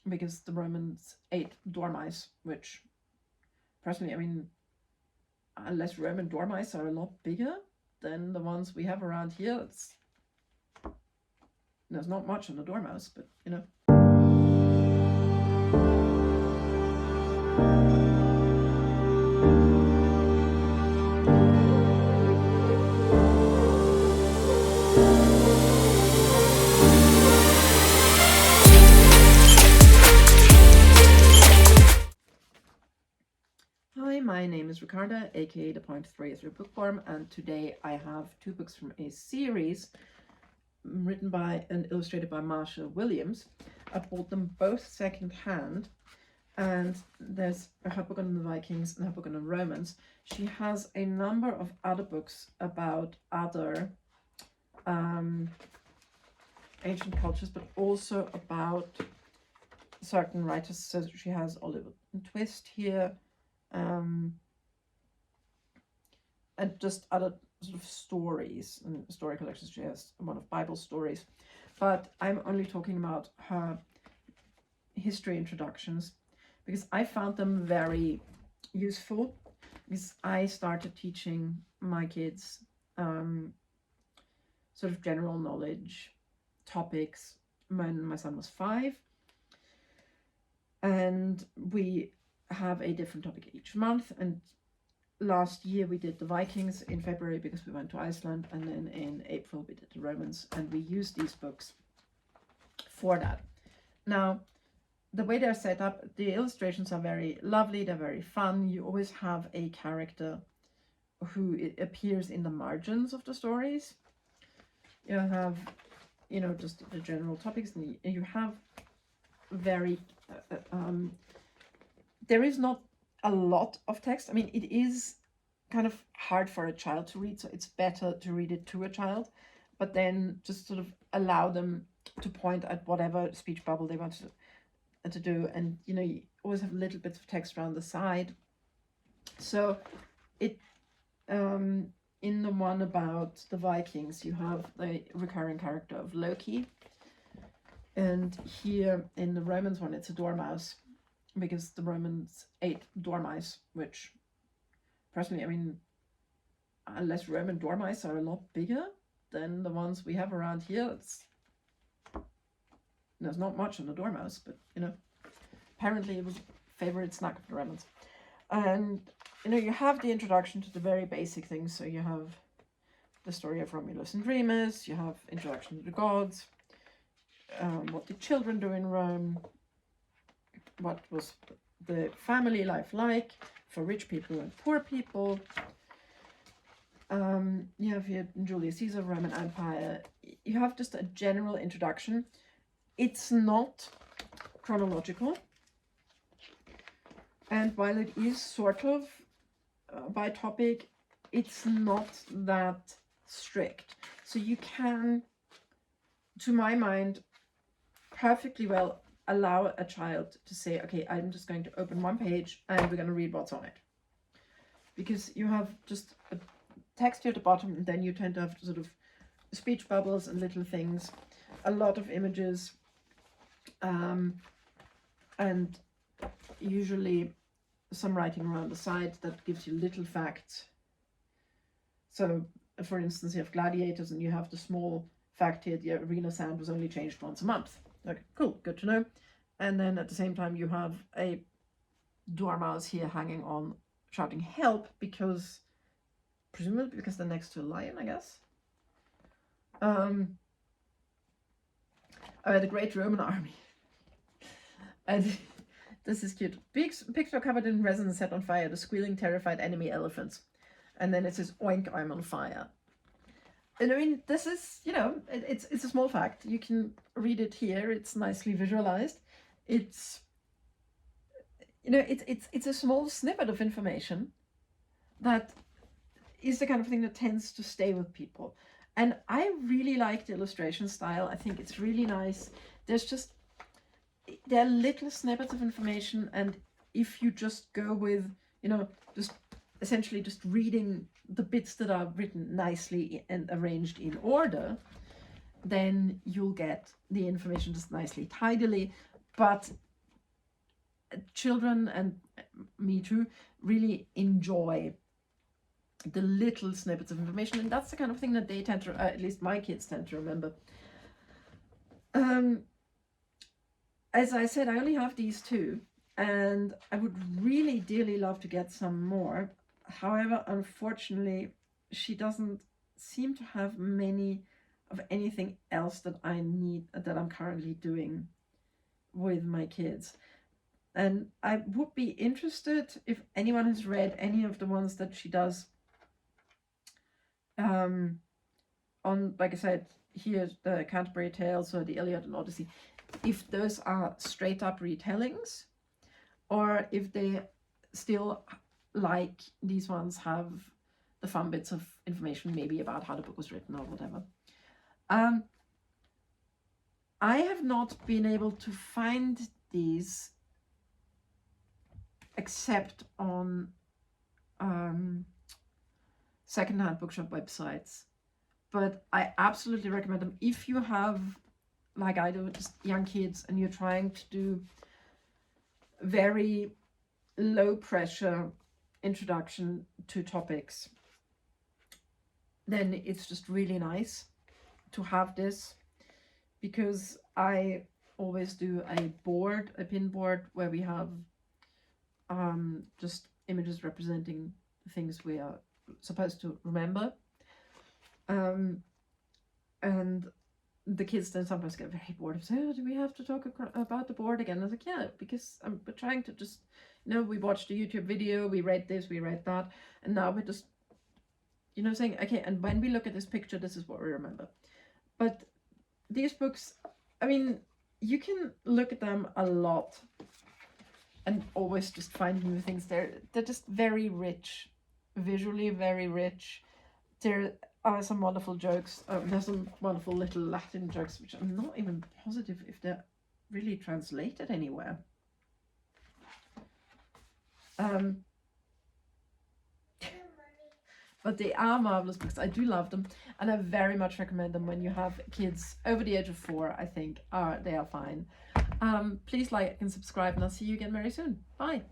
because the Romans ate dormice, which personally, I mean, unless Roman dormice are a lot bigger than the ones we have around here, there's not much on the dormouse, but you know. Hi, my name is Ricarda, aka the Point 3 is your bookworm, and today I have two books from a series written by and illustrated by Marcia Williams. I bought them both second-hand, and there's her book on the Vikings and her book on the Romans. She has a number of other books about other ancient cultures, but also about certain writers. So she has Oliver Twist here, and just other sort of stories and story collections. She has a lot of Bible stories, but I'm only talking about her history introductions because I found them very useful, because I started teaching my kids sort of general knowledge topics when my son was 5, and we have a different topic each month. And last year we did the Vikings in February because we went to Iceland, and then in April we did the Romans, and we used these books for that. Now, the way they're set up, the illustrations are very lovely, they're very fun. You always have a character who appears in the margins of the stories. You have, just the general topics, and you have very there is not a lot of text. I mean, it is kind of hard for a child to read, so it's better to read it to a child, but then just sort of allow them to point at whatever speech bubble they want to do. And you always have little bits of text around the side. So it in the one about the Vikings, you have the recurring character of Loki, and here in the Romans one, it's a dormouse, because the Romans ate dormice, which personally, I mean, unless Roman dormice are a lot bigger than the ones we have around here, there's not much on the dormouse, but apparently it was a favorite snack of the Romans. And you have the introduction to the very basic things. So you have the story of Romulus and Remus, you have introduction to the gods, what did children do in Rome, what was the family life like for rich people and poor people. You have here Julius Caesar, Roman Empire. You have just a general introduction. It's not chronological, and while it is sort of by topic, it's not that strict. So you can, to my mind, perfectly well allow a child to say, okay, I'm just going to open one page and we're going to read what's on it. Because you have just a text here at the bottom, and then you tend to have sort of speech bubbles and little things, a lot of images, and usually some writing around the side that gives you little facts. So, for instance, you have gladiators, and you have the small fact here, the arena sound was only changed once a month. Okay, cool, good to know. And then at the same time, you have a dormouse here hanging on, shouting help, because, presumably because they're next to a lion, I guess. The Great Roman Army. And this is cute. Pigs were covered in resin and set on fire. The squealing terrified enemy elephants. And then it says, oink, I'm on fire. And I mean, this is, it's a small fact. You can read it here. It's nicely visualized. It's, it's a small snippet of information that is the kind of thing that tends to stay with people. And I really like the illustration style. I think it's really nice. There are little snippets of information, and if you just go with, just essentially just reading the bits that are written nicely and arranged in order, then you'll get the information just nicely, tidily. But children, and me too, really enjoy the little snippets of information, and that's the kind of thing that they tend to, at least my kids tend to remember. As I said, I only have these two, and I would really dearly love to get some more. However, unfortunately, she doesn't seem to have many of anything else that I need, that I'm currently doing with my kids. And I would be interested if anyone has read any of the ones that she does on, like I said, here's the Canterbury Tales or the Iliad and Odyssey, if those are straight up retellings, or if they still, like these ones, have the fun bits of information, maybe about how the book was written or whatever. I have not been able to find these except on secondhand bookshop websites, but I absolutely recommend them if you have, like I do, just young kids and you're trying to do very low pressure introduction to topics. Then it's just really nice to have this, because I always do a pin board where we have just images representing the things we are supposed to remember, and the kids then sometimes get very bored of saying, oh, do we have to talk about the board again? I was like, yeah, because I'm trying to just, we watched a YouTube video, we read this, we read that, and now we're just, saying, okay, and when we look at this picture, this is what we remember. But these books, I mean, you can look at them a lot and always just find new things. They're just very rich, visually very rich. There are some wonderful jokes. There's some wonderful little Latin jokes, which I'm not even positive if they're really translated anywhere. But they are marvelous books. I do love them, and I very much recommend them when you have kids over the age of 4. I think they are fine. Please like and subscribe, and I'll see you again very soon. Bye.